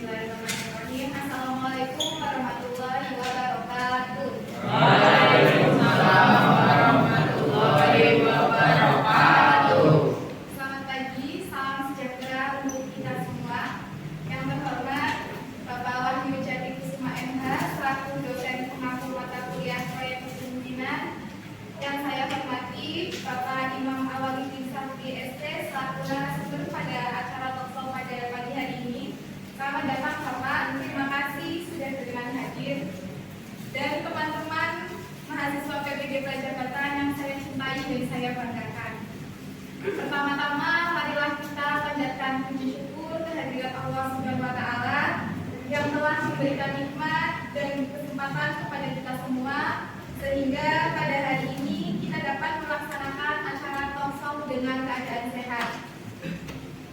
Bismillahirrahmanirrahim. Assalamualaikum warahmatullahi wabarakatuh. Waalaikumsalam warahmatullahi wabarakatuh. Selamat pagi, salam sejahtera untuk kita semua. Yang terhormat Bapak Wahyu Jati Kusuma MH selaku dosen pengampu mata kuliah proyek kepemimpinan. Yang saya hormati Bapak Imam Awaludin Sabri ST selaku narasumber pada acara talkshow pada pagi hari ini. Selamat datang Bapak, terima kasih sudah berkenan hadir. Dan teman-teman mahasiswa PPG Prajabatan yang saya cintai dan saya banggakan. Pertama-tama marilah kita panjatkan puji syukur kehadirat Allah Subhanahu wa taala yang telah memberikan nikmat dan kesempatan kepada kita semua sehingga pada hari ini kita dapat melaksanakan acara talkshow dengan keadaan sehat.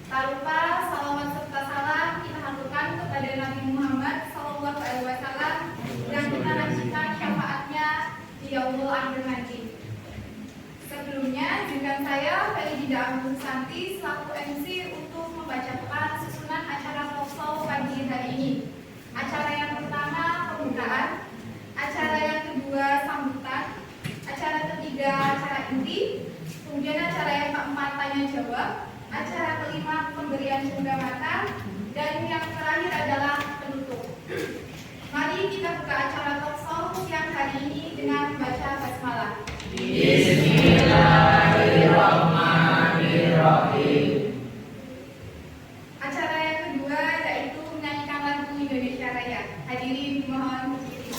Tak lupa salawat serta salam kita haturkan kepada Nabi Muhammad SAW yang kita nantikan syafaatnya di yaumul akhir nanti. Sebelumnya, dengan saya Felidida Abdul Santi selaku MC untuk membacakan susunan acara talkshow pagi hari ini. Acara yang pertama pembukaan, acara yang kedua sambutan, acara ketiga acara inti, kemudian acara yang keempat tanya jawab, acara kelima pemberian cendera mata, dan yang terakhir adalah penutup. Mari kita buka acara talkshow siang hari ini dengan membaca basmalah. Bismillahirrahmanirrahim. Acara yang kedua yaitu menyanyikan lagu Indonesia Raya. Hadirin mohon berdiri.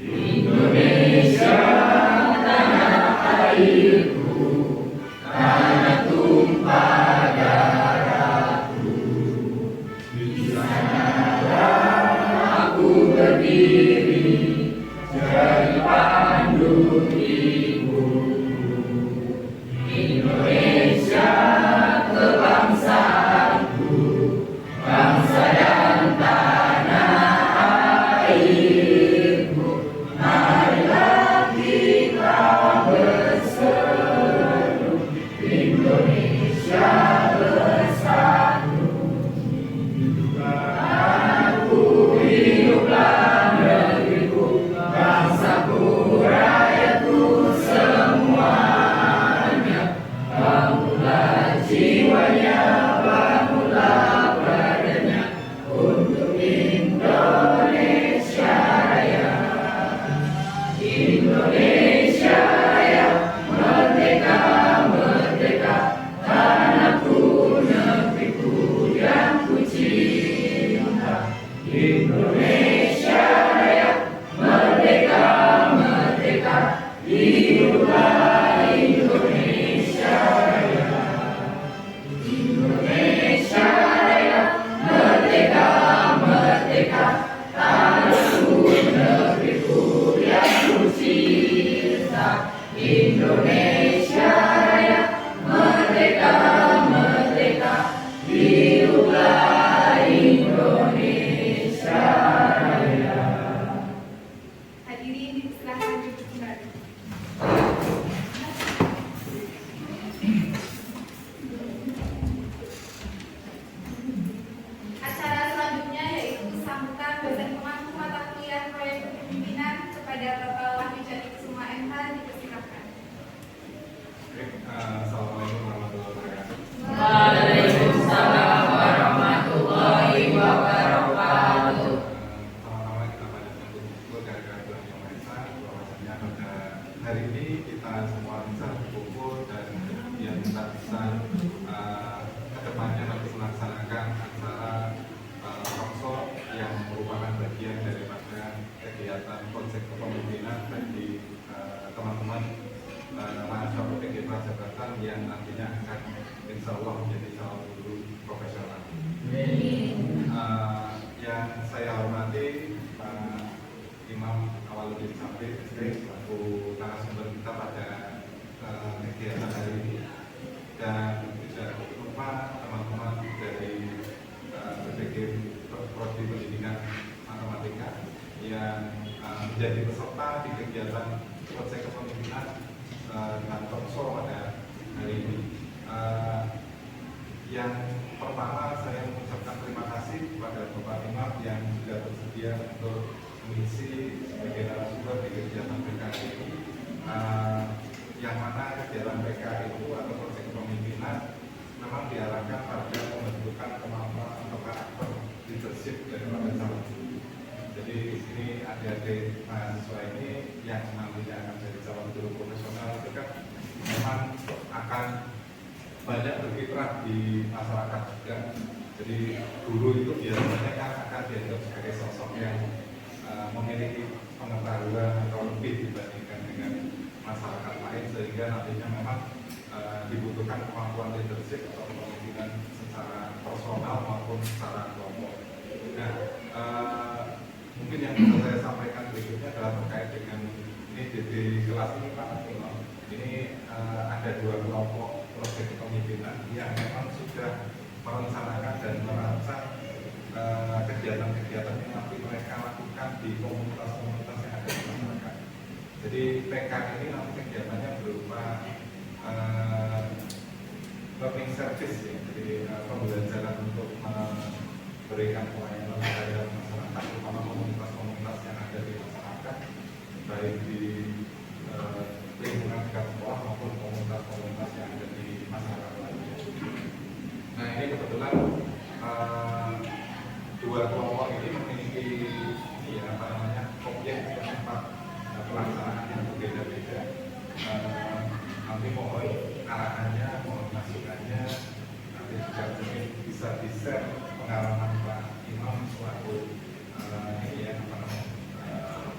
Indonesia tanah airku, tanah tumpah darahku. Di sanalah aku berdiri, jadi pandu ibuku. Indonesia kebangsaanku, bangsa dan tanah airku. Marilah kita berseru, Indonesia bersatu. Tanahku, hiduplah negeriku, bangsaku, rakyatku semuanya. Bangunlah jiwanya, bangunlah badannya untuk Indonesia Raya. Indonesia Raya, merdeka, merdeka, tanahku, negeriku yang ku cinta. Indonesia Raya, merdeka, merdeka, hiduplah Indonesia Raya. Indonesia Raya, merdeka, merdeka, tanahku, negeriku yang ku cinta. Indonesia Raya, merdeka, merdeka, hiduplah Indonesia Raya. Hadirin dipersilakan duduk kembali. Acara selanjutnya yaitu sambutan dosen pengampu mata kuliah proyek kepemimpinan kepada Bapak Wahyu Jati Kusuma MH dipersilakan. Assalamualaikum warahmatullahi wabarakatuh. Waalaikumsalam warahmatullahi wabarakatuh. Pertama-tama kita panjatkan puji syukur kehadirat Tuhan Yang Maha Esa bahwasanya pada hari ini kita semua bisa berkumpul dan kemudian kita bisa kedepannya harus melaksanakan acara talkshow yang merupakan bagian daripada kegiatan konsep kepemimpinan bagi teman-teman mahasiswa PPG Prajabatan yang nantinya akan insya Allah menjadi calon guru profesional. Yang saya hormati Pak Imam Awaludin Sabri ST selaku narasumber kita pada kegiatan hari ini, dan tidak lupa teman-teman dari PPG Prodi Pendidikan Matematika yang menjadi peserta di kegiatan proyek kepemimpinan dengan Talkshow pada hari ini. Yang pertama saya mengucapkan terima kasih kepada Bapak Imam yang sudah bersedia untuk mengisi sebagai narasumber di kegiatan PKI ini. Yang mana kegiatan PKI itu atau proyek kepemimpinan memang diarahkan pada pembentukan kemampuan atau karakter leadership daripada calon guru. Jadi ini adik-adik mahasiswa ini yang nantinya akan jadi calon guru profesional itu kan memang akan banyak berkiprah di masyarakat juga. Jadi guru itu biasanya kan akan dianggap sebagai sosok yang memiliki pengetahuan atau lebih dibandingkan dengan masyarakat lain, sehingga nantinya memang dibutuhkan kemampuan leadership atau kepemimpinan secara personal maupun secara kelompok. Nah, mungkin yang bisa saya sampaikan berikutnya adalah terkait dengan ini di kelas ini Pak. Ini ada 2 kelompok proyek kepemimpinan yang memang sudah merencanakan dan merancang kegiatan-kegiatan yang nanti mereka lakukan di komunitas-komunitas yang ada di masyarakat. Jadi PK ini nanti kegiatannya berupa learning service ya, jadi pembelajaran untuk memberikan pelayanan kepada masyarakat, terutama komunitas-komunitas yang ada di masyarakat, baik di lingkungan dekat sekolah maupun komunitas-komunitas yang ada di masyarakat lainnya. Nah ini kebetulan 2 kelompok ini memiliki objek dan tempat pelaksanaan yang berbeda-beda. Nanti mohon arahannya, mohon masukannya, nanti juga mungkin bisa di-share pengalaman Pak Imam selaku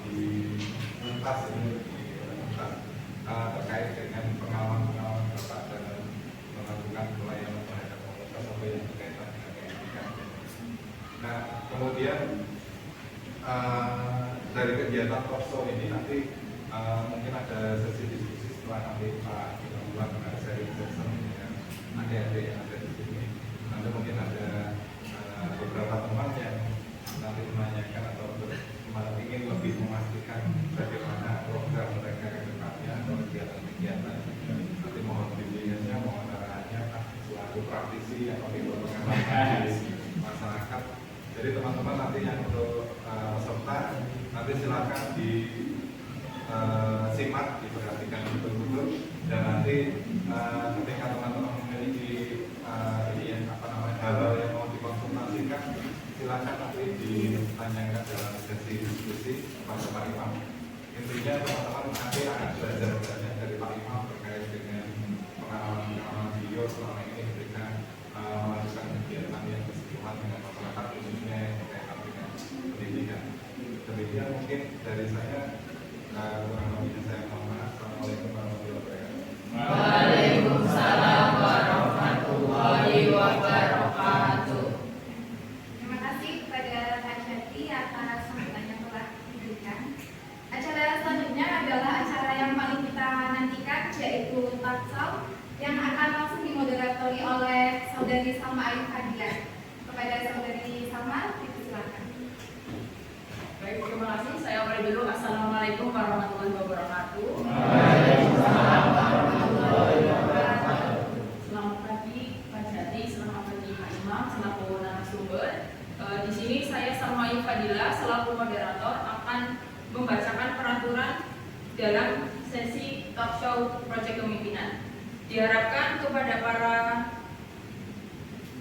di lintas terkait dengan pengalaman-pengalaman Bapak dalam melakukan pelayanan terhadap komunitas atau yang berkaitan dengan pendidikan. Nah, kemudian dari kegiatan talkshow ini nanti mungkin ada sesi diskusi setelah nanti Pak Imam melakukan sharing session dengan adik-adik yang ada di sini. Nanti mungkin ada beberapa teman yang nanti menanyakan atau ingin lebih memastikan bagaimana program mereka ke depannya atau kegiatan-kegiatan. Nanti mohon bimbingannya, mohon arahannya selaku praktisi atau pengalaman di masyarakat. Jadi teman-teman nanti yang untuk peserta nanti silakan disimak, diperhatikan betul-betul, dan nanti ketika teman-teman memiliki hal-hal yang mau dikonsultasikan, silakan nanti ditanyakan dalam sesi diskusi kepada Pak Imam. Intinya teman-teman nanti akan belajar banyak dari Pak Imam terkait dengan pengalaman beliau selama ini ketika melakukan kegiatan yang bersentuhan dengan masyarakat, khususnya yang berkaitan dengan pendidikan. Demikian mungkin dari saya, kurang lebihnya saya mohon maaf. Assalamualaikum warahmatullahi wabarakatuh. Waalaikumsalam warahmatullahi wabarakatuh. Terima kasih kepada Kak Jati atas sambutan yang telah diberikan. Acara selanjutnya adalah acara yang paling kita nantikan, yaitu talkshow yang akan langsung dimoderatori oleh Saudari Salma Ayu Fadilah. Kepada Saudari Salma, dipersilakan. Baik, terima kasih. Saya mulai dulu. Assalamualaikum warahmatullahi wabarakatuh. Waalaikumsalam warahmatullahi wabarakatuh. Selamat pagi Pak Jati, selamat pagi Pak Imam, selaku narasumber. Di sini saya Salma Ayu Fadilah selaku moderator akan membacakan peraturan dalam sesi talkshow proyek kepemimpinan. Diharapkan kepada para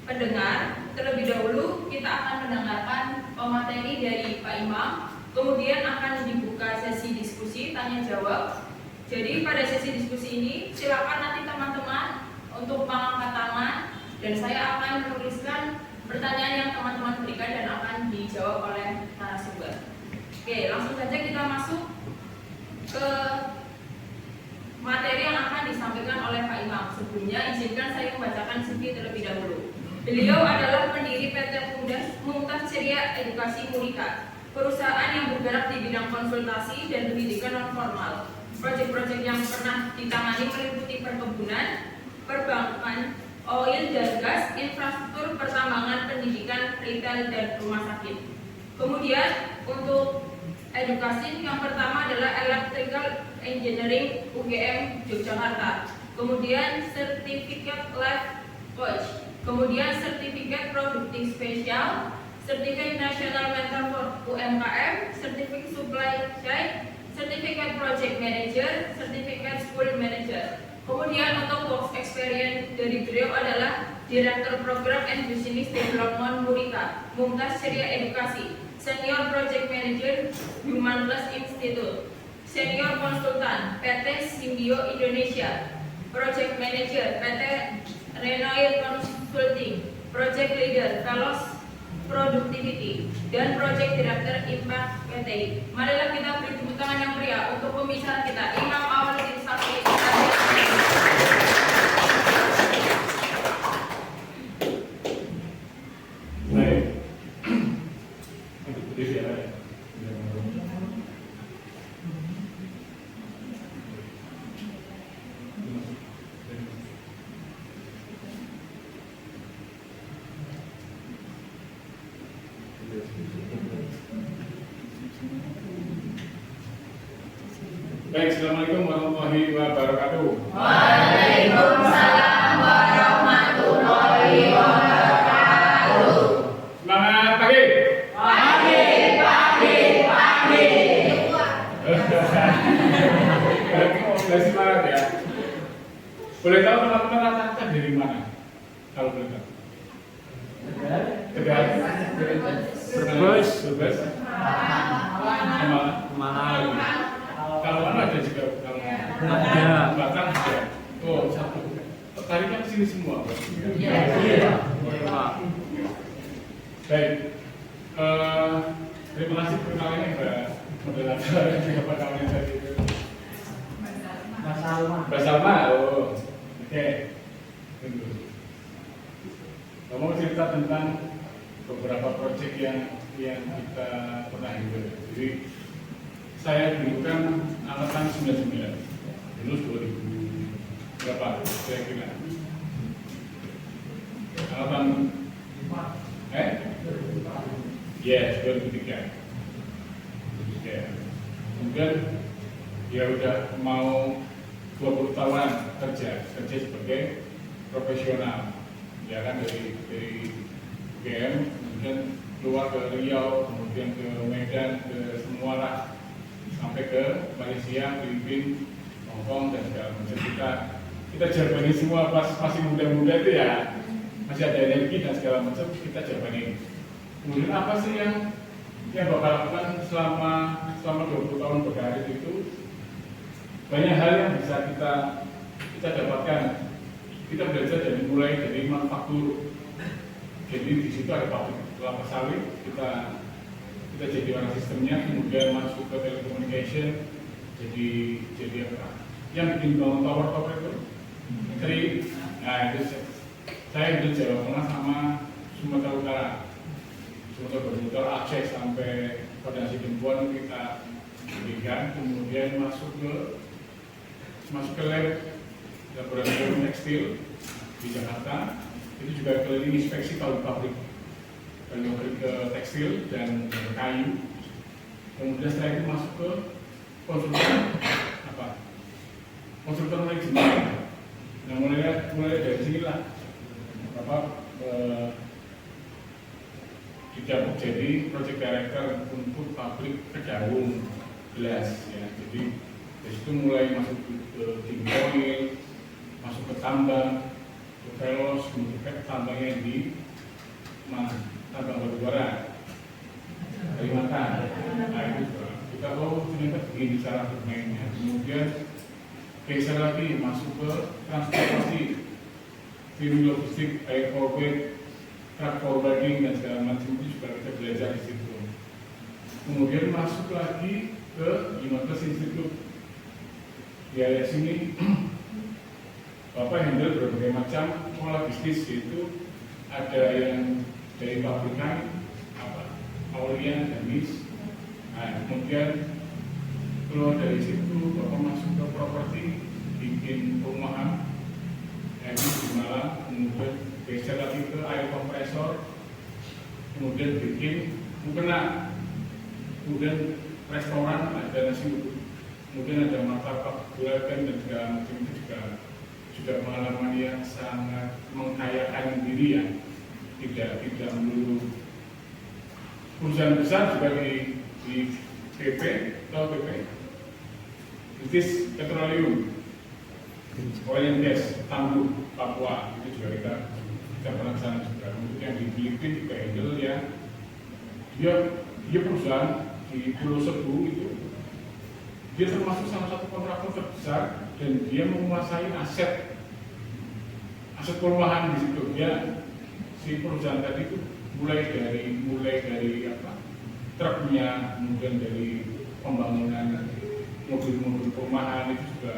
pendengar, terlebih dahulu kita akan mendengarkan pemateri dari Pak Imam, kemudian akan dibuka sesi diskusi tanya jawab. Jadi pada sesi diskusi ini silakan nanti teman-teman untuk mengangkat tangan dan saya akan menuliskan pertanyaan yang teman-teman berikan dan akan dijawab oleh narasumber. Oke, langsung saja kita masuk ke materi yang akan disampaikan oleh Pak Imam. Sebelumnya izinkan saya membacakan CV terlebih dahulu. Beliau adalah pendiri PT Mumtaz Ceria Edukasi Murika, perusahaan yang bergerak di bidang konsultasi dan pendidikan non formal. Proyek-proyek yang pernah ditangani meliputi perkebunan, perbankan, oil dan gas, infrastruktur pertambangan, pendidikan, retail dan rumah sakit. Kemudian untuk edukasi. Yang pertama adalah Electrical Engineering UGM Yogyakarta, kemudian Certificate Life Coach, kemudian Certificate Producting Special, Certificate National Mentor for UMKM, Certificate Supply Chain, Certificate Project Manager, Certificate School Manager. Kemudian untuk work experience dari beliau adalah Director Program and Business Development Murika, Mumtaz Ceria Edukasi, Senior Project Manager Human Plus Institute, Senior Konsultan PT Simbio Indonesia, Project Manager PT Renoir Consulting, Project Leader Kalos Productivity, dan Project Director Impact PT. Marilah kita beri tepuk tangan yang meriah untuk pembicara kita, Imam Awaludin Safi. Baik. Berdiri ya. Baik, assalamualaikum warahmatullahi wabarakatuh. Waalaikumsalam warahmatullahi wabarakatuh. Semangat pagi. Pagi. Sudah semangat ya. Boleh tahu teman-teman rata-rata dari mana? Kalau boleh tahu. Tegal. Brebes. Malang. Kalau mana ada juga kalau ada. Bahkan ada. Oh, satu. Tertariknya ke sini semua. Iya. Baik. Terima kasih perkenalannya Mbak moderator dan juga perkenalannya tadi itu. Mbak Salma. Oh, oke. Tunggu. Kamu mau cerita tentang beberapa proyek yang kita pernah hidup. Jadi saya dulu kan angkatan 99, lulus 2000 berapa? Kira-kira angkatan yes 2003. Kemudian ya udah mau 20 tahunan kerja sebagai profesional, ya kan dari UGM, kemudian keluar ke Riau, kemudian ke Medan, ke Semuara, sampai ke Malaysia, Filipina, Hongkong dan segala macam. Kita jabani semua pas masih muda-muda itu ya, masih ada energi dan segala macam, kita jabani. Kemudian apa sih yang Bapak lakukan selama 20 tahun berkarir itu? Banyak hal yang bisa kita dapatkan. Kita belajar mulai dari manufaktur. Jadi di situ ada pabrik kelapa sawit, kita jadi orang sistemnya, kemudian masuk ke telecommunication, jadi apa? Yang bikin bangun tower itu, negeri. Nah itu saya di Jawa Tengah sama Sumatera Utara, Sumatera Aceh sampai Koordinasi Dempuan kita berikan, kemudian masuk ke laboratorium tekstil di Jakarta. Itu juga keliling inspeksi pabrik ke tekstil dan kayu. Kemudian setelah itu masuk ke konsultan manajemen. Nah mulai dari sinilah Bapak didapuk jadi project director untuk pabrik Kedaung gelas ya. Jadi dari situ mulai masuk ke Timpoil, masuk ke tambang, ke Velos, kemudian tambangnya di tambang batubara Kalimantan. Nah itu kita ternyata begini cara bermainnya. Kemudian geser lagi masuk ke transportasi, tim logistik, air forward, truck forwarding dan segala macam, itu juga kita belajar di situ. Kemudian masuk lagi ke Human Institute. Di area sini Bapak handle berbagai macam pola bisnis, yaitu ada yang dari pabrikan, Aulian, Damis. Nah, kemudian keluar dari situ Bapak masuk ke properti, bikin perumahan, di Malang, kemudian geser lagi ke air kompresor, kemudian bikin mukena, kemudian restoran, ada nasi uduk, mungkin ada martabak, juragan dan segala macam itu juga pengalaman yang sangat mengkayakan diri ya. Tidak melulu perusahaan besar juga di PP atau PP British Petroleum Oil and Gas Tangguh Papua itu juga kita pernah ke sana juga. Untuk yang di Filipina juga handle ya, dia perusahaan di Pulau Serbu itu, dia termasuk salah satu kontraktor terbesar dan dia menguasai aset perumahan di situ. Dia si perusahaan tadi itu mulai dari truknya, kemudian dari pembangunan mobil-mobil perumahan itu juga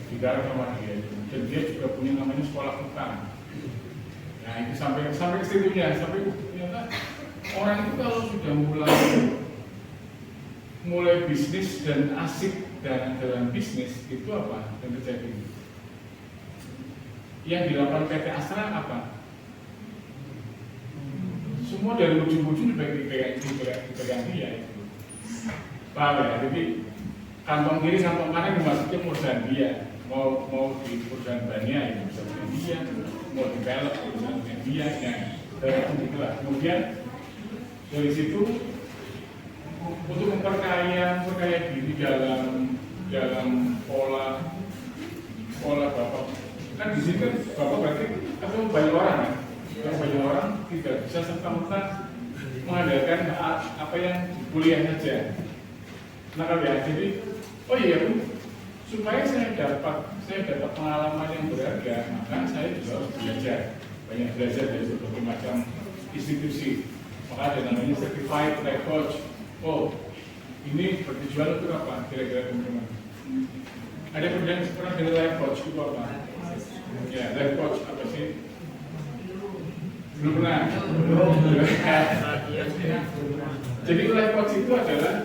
digarap sama dia. Dan dia juga punya namanya sekolah utang. Nah itu sampai ke situnya, sampai ternyata orang itu kalau sudah mulai bisnis dan asik dalam bisnis itu apa yang terjadi? Yang dilakukan PT Astra apa? Semua dari ujung-ujung dipegang dia itu. Paham ya? Jadi kantong kiri, kantong kanan dimasukin perusahaan dia. Mau di perusahaan Bania itu bisa punya dia, mau di pelek perusahaan punya dia, dan itulah. Kemudian dari situ untuk memperkaya diri dalam pola bapak. Kan di sini kan bapak berarti atau banyak orang kan? Yang banyak orang tidak bisa serta-merta mengandalkan apa yang kuliah saja. Nah kan ya, jadi oh iya Bu, supaya saya dapat pengalaman yang berharga, maka saya juga harus banyak belajar dari berbagai macam institusi. Maka ada namanya Certified Life Coach. Oh, ini bertujuan untuk apa? Kira-kira teman-teman. Ada kemudian pernah dari Life Coach itu apa? Ya, Life Coach apa sih? Belum pernah. Jadi Life Coach itu adalah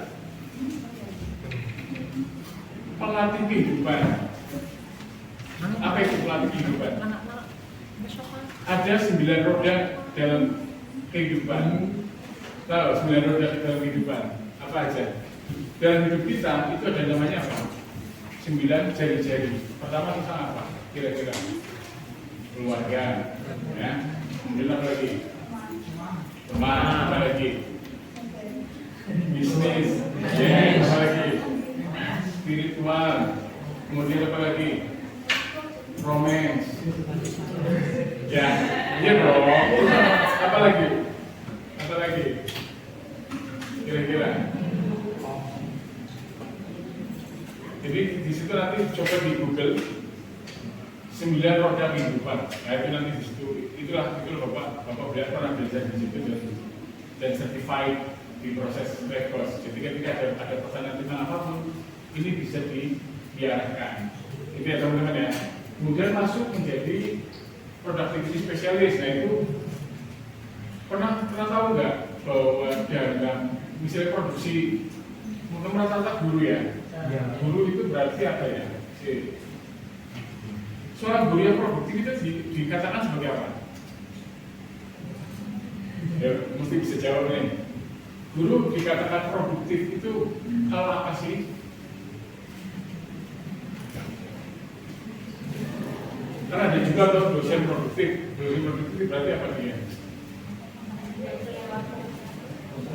pelatih kehidupan. Apa itu pelatih kehidupan? Ada 9 roda dalam kehidupan. Tahu 9 roda dalam kehidupan apa aja? Dalam hidup kita itu ada namanya apa? 9 jari-jari. Pertama tentang apa? Kira-kira keluarga, ya. Kemudian apa lagi? Teman, apa lagi? Bisnis, ya, apa lagi? Spiritual, kemudian apa lagi? Romance, ya, iya dong. Apa lagi? Apa lagi? Kira-kira. Jadi di situ nanti coba di Google 9 roda kehidupan. Nah itu nanti di situ. Itulah bapak beliau pernah belajar di situ dan certified di proses Life Coach. Jadi ketika ada pertanyaan tentang apapun, ini bisa diarahkan. Itu ya teman-teman ya. Kemudian masuk menjadi productivity specialist. Nah itu pernah tahu nggak bahwa dalam misalnya produksi, mungkin rata-rata guru ya. Guru itu berarti apa ya? Seorang guru yang produktif itu dikatakan sebagai apa? Ya, mesti bisa jawab nih. Guru dikatakan produktif itu kalau apa sih? Karena ada juga dosen produktif. Dosen produktif berarti apa dia?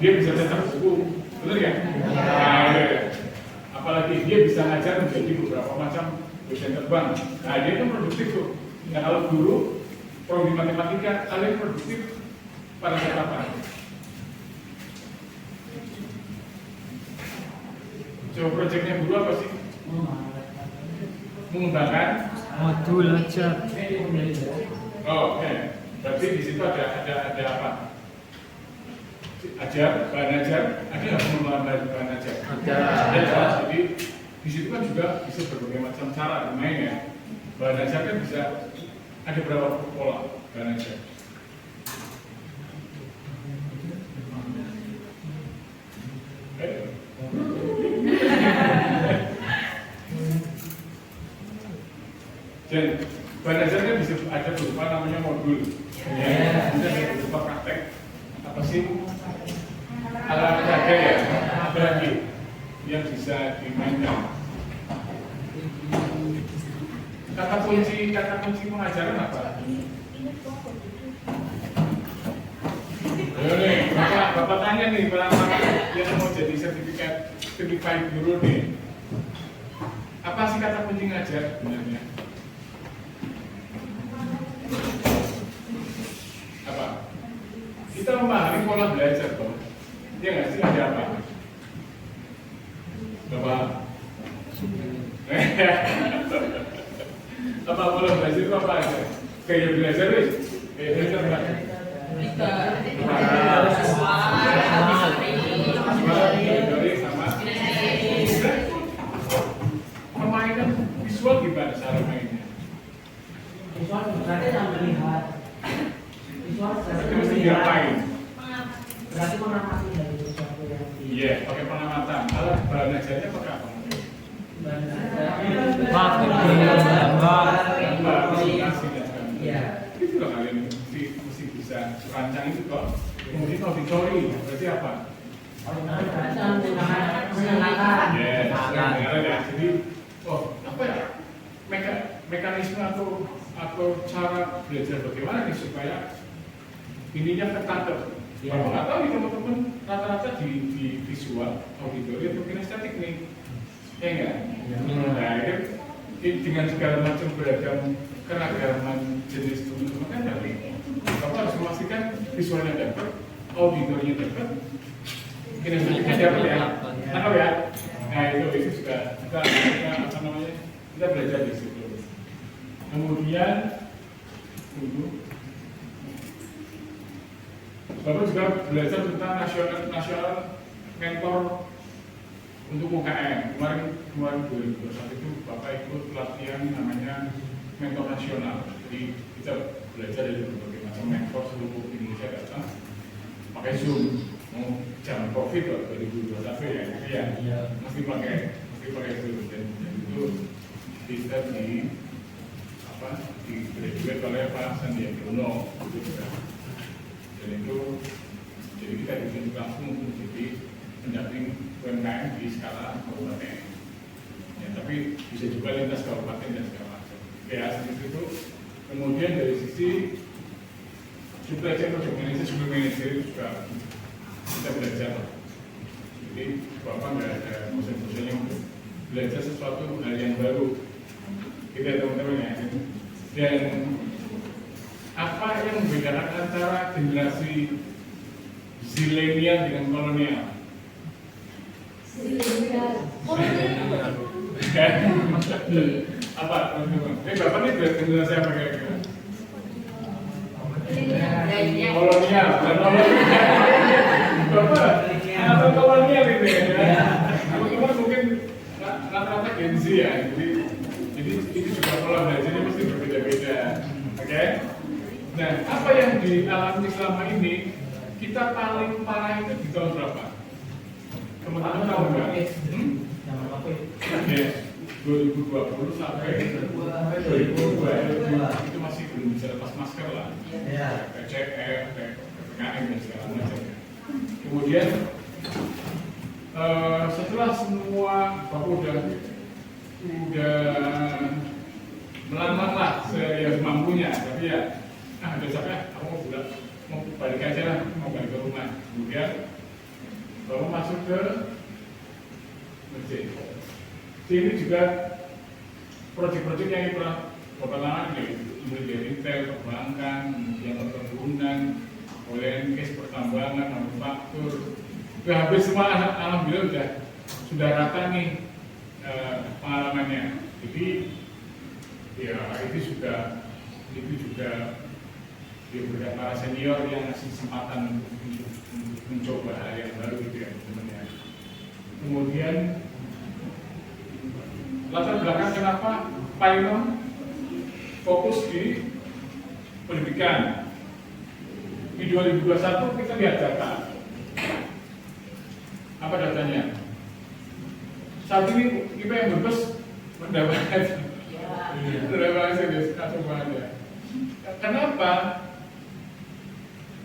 Dia bisa cetak buku, benar ya? Nah, apalagi dia bisa ngajar menjadi beberapa macam dosen terbang. Nah dia kan produktif tuh. Nah kalau guru prodi matematika, kalian produktif pada saat apa? Coba proyeknya guru apa sih? Mengembangkan modul ajar. Oh, oke. Berarti di situ ada apa? Ajar, bahan ajar, ada nggak pengembangan bahan ajar? Ada. Jadi di situ kan juga bisa berbagai macam cara bermain ya. Bahan ajar kan bisa ada berapa pola bahan ajar. Dan bahan ajar kan bisa ada berupa namanya modul. Ya, bisa ada berupa praktek. Apa sih? Alat kerja ya, apa lagi? yang bisa dimainkan. Kata kunci pengajaran apa? Ayo nih, bapak tanya nih orang-orang yang mau jadi certified guru nih. Apa sih kata kunci ngajar sebenarnya? Apa? Kita memahami pola belajar toh. Dia nggak sih ada apa? Bapak. Apa pola belajar itu apa aja? Kayak belajar wis. Kayak belajar apa? Permainan visual gimana cara mainnya? Visual berarti yang melihat. Visual Mesti diapain? berarti mengamati dari sesuatu yang Iya, pakai pengamatan. Alat bahan ajarnya pakai apa? gambar. Gambar, presentasi dan sebagainya. Iya. Itu loh kalian mesti bisa rancang itu kok. Kemudian auditori, berarti apa? Menyenangkan. Yes, ya. Jadi, apa ya? Mekanisme atau cara belajar bagaimana nih supaya ininya tertangkap. Ya, nggak tahu nih teman-teman rata-rata di visual, auditori atau kinestetik nih, ya enggak? Nah, ini dengan segala macam beragam keragaman jenis teman-teman kan tadi, bapak harus memastikan visualnya dapat, auditorinya dapat, kinestetiknya dapat ya, tahu ya? Nah itu juga kita apa namanya? Kita belajar di situ. Kemudian Bapak juga belajar tentang nasional mentor untuk UKM. Kemarin 2021 itu Bapak ikut pelatihan namanya mentor nasional. Jadi kita belajar dari berbagai macam mentor seluruh Indonesia datang pakai Zoom. Mau jangan COVID loh 2021 ya, ya mesti pakai Zoom dan itu kita di graduate oleh Pak Sandiaga Uno itu juga. Dan itu jadi kita ditunjuk langsung untuk jadi pendamping UMKM di skala kabupaten. Ya, tapi bisa juga lintas kabupaten dan segala macam. Ya seperti itu. Kemudian dari sisi supply chain project manager itu juga kita belajar. Jadi bapak nggak ada bosan-bosannya untuk belajar sesuatu hal yang baru. Kita teman-teman ya. Dan apa yang membedakan antara generasi zilenial dengan kolonial? Apa teman-teman? Bapak ini generasi apa kira-kira? Kolonial, dan Bapak atau kolonial ini ya? Teman-teman mungkin rata-rata Gen Z ya. Jadi itu juga pola belajarnya mesti berbeda-beda. Oke? Nah, apa yang dialami selama ini kita paling parah itu di tahun berapa? Teman-teman tahu nggak? Yes, 2020 sampai 2022 itu masih belum bisa lepas masker lah. PCF, PPKM dan segala macam. Kemudian setelah semua Bapak udah melamar lah semampunya, tapi ya udah capek, aku mau balik aja lah, mau balik ke rumah. Kemudian baru masuk ke masjid. Ini juga proyek-proyek yang pernah Bapak lalui, mulai dari retail, perbankan, kemudian perkebunan, oil and gas, pertambangan, manufaktur. Udah habis semua, alhamdulillah sudah rata nih pengalamannya. Jadi ya itu juga ya para senior yang ngasih kesempatan untuk mencoba hal yang baru gitu ya teman-teman ya. Kemudian latar belakang kenapa Pak Imam fokus di pendidikan. Di 2021 kita lihat data. Apa datanya? Saat ini kita yang bebas mendapatkan Kenapa?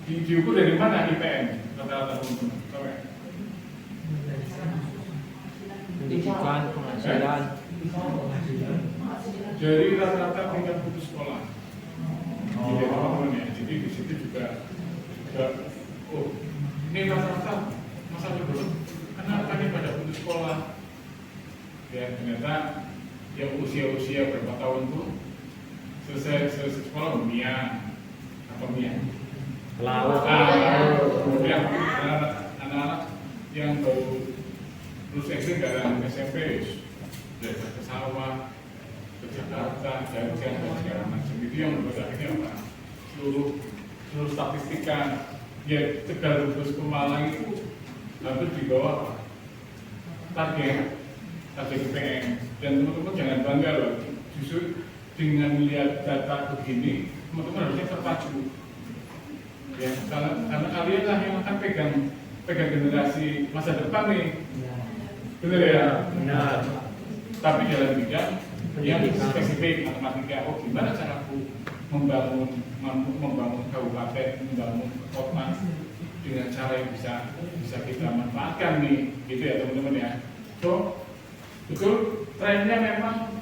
Diukur dari mana IPM? Rata-rata teman-teman. pendidikan, penghasilan. Dari rata-rata tingkat putus sekolah. Jadi teman-teman ya, jadi di situ juga oh ini rata-rata masa libur anak tadi pada putus sekolah. Ya ternyata yang usia berapa tahun tuh selesai sekolah Mia. Laut. Kemudian anak-anak yang baru lulus SD dan SMP belajar ke sawah, ke Jakarta, dan segala macam itu yang membuat akhirnya apa? Seluruh statistika ya Tegal Brebes ke Malang itu hampir di bawah target IPM. Dan teman-teman jangan bangga loh, justru dengan melihat data begini teman-teman harusnya terpacu ya, karena kalian lah yang akan pegang generasi masa depan nih, benar ya? Benar. Tapi dalam bidang yang spesifik matematika, oh gimana caraku membangun kabupaten, membangun kota dengan cara yang bisa kita manfaatkan nih, gitu ya teman-teman ya. So betul, trennya memang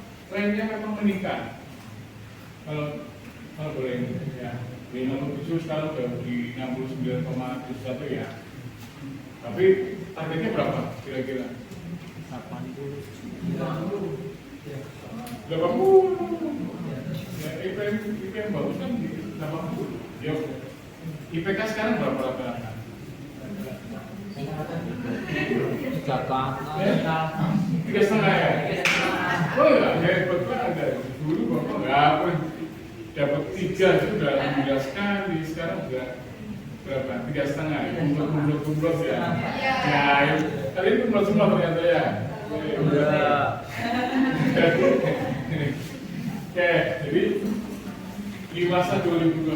meningkat. Kalau boleh ya, di 67 sekarang sudah di 69,71 ya. Tapi targetnya berapa kira-kira? 80. Ya, IPM bagus kan di 80. Ya, IPK sekarang berapa rata-rata? Tiga setengah ya. Oh ya, hebat banget. Dulu bapak nggak dapat 3 itu udah alhamdulillah sekali. Sekarang udah berapa? 3,5. Kumlot ya. Ya, kali ini kumlot semua ternyata ya. Oke, jadi di masa 2021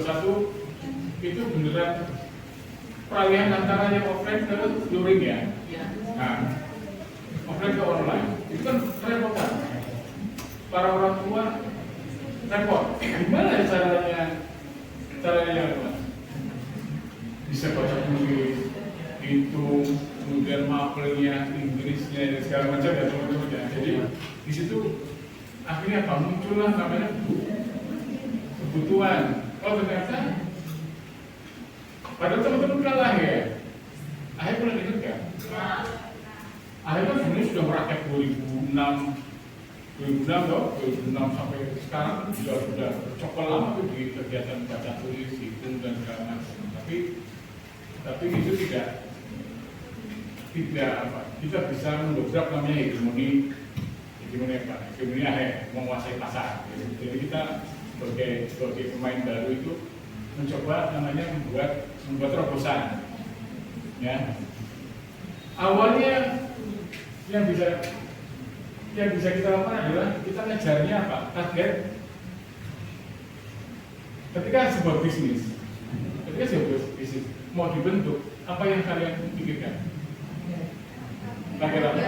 itu beneran peralihan antara yang offline ke luring ya. Nah, offline ke online itu kan repotan. Para orang tua repot. Gimana caranya apa? Bisa baca tulis, hitung, kemudian mapelnya, Inggrisnya dan segala macam ya teman-teman ya. Jadi di situ akhirnya apa? Muncullah namanya kebutuhan. Oh ternyata padahal teman-teman kalah ya. Akhirnya pernah dengar kan? Akhirnya sebenarnya sudah merakyat 2006 sampai sekarang sudah cukup lama tuh di kegiatan baca tulis, hitung dan segala macam. Tapi itu tidak apa? Kita bisa mendobrak namanya hegemoni apa? Hegemoni menguasai pasar. Jadi kita sebagai pemain baru itu mencoba namanya membuat terobosan. Ya. Awalnya yang bisa kita lakukan adalah kita ngejarnya apa? Target. Ketika sebuah bisnis mau dibentuk, apa yang kalian pikirkan? Target apa?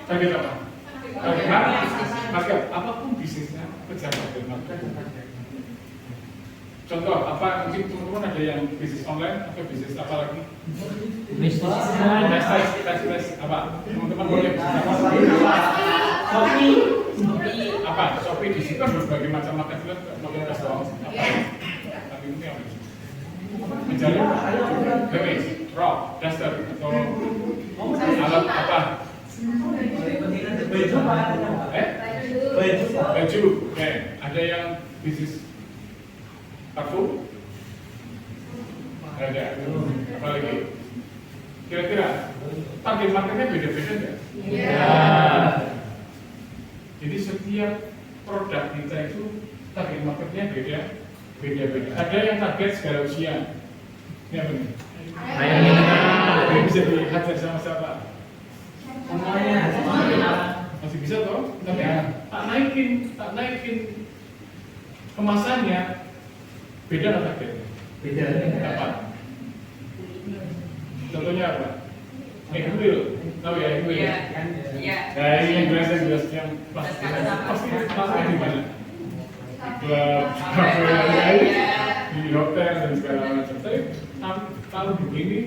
Target apa? Target apapun bisnisnya, kejar target market. Contoh, apa mungkin teman-teman ada yang bisnis online atau bisnis apa lagi? Bisnis apa? Teman-teman boleh Shopee di situ berbagai macam marketplace doang. Tapi ini apa? Mencari gamis, rock, duster atau alat apa? Baju. Oke, ada yang bisnis parfum? Ada. Apa lagi? Kira-kira target marketnya beda-beda nggak? Iya. Jadi setiap produk kita itu target marketnya beda-beda. Ada yang target segala usia. Ini apa nih? Ini bisa dihajar sama siapa? Masih bisa toh? Tapi tak naikin kemasannya. Beda nggak targetnya? Beda. Apa? Contohnya apa? Wheel, tahu ya wheel? Iya. Nah ini yang jelas yang pasti di mana? Di hotel dan segala macam. Tapi kalau begini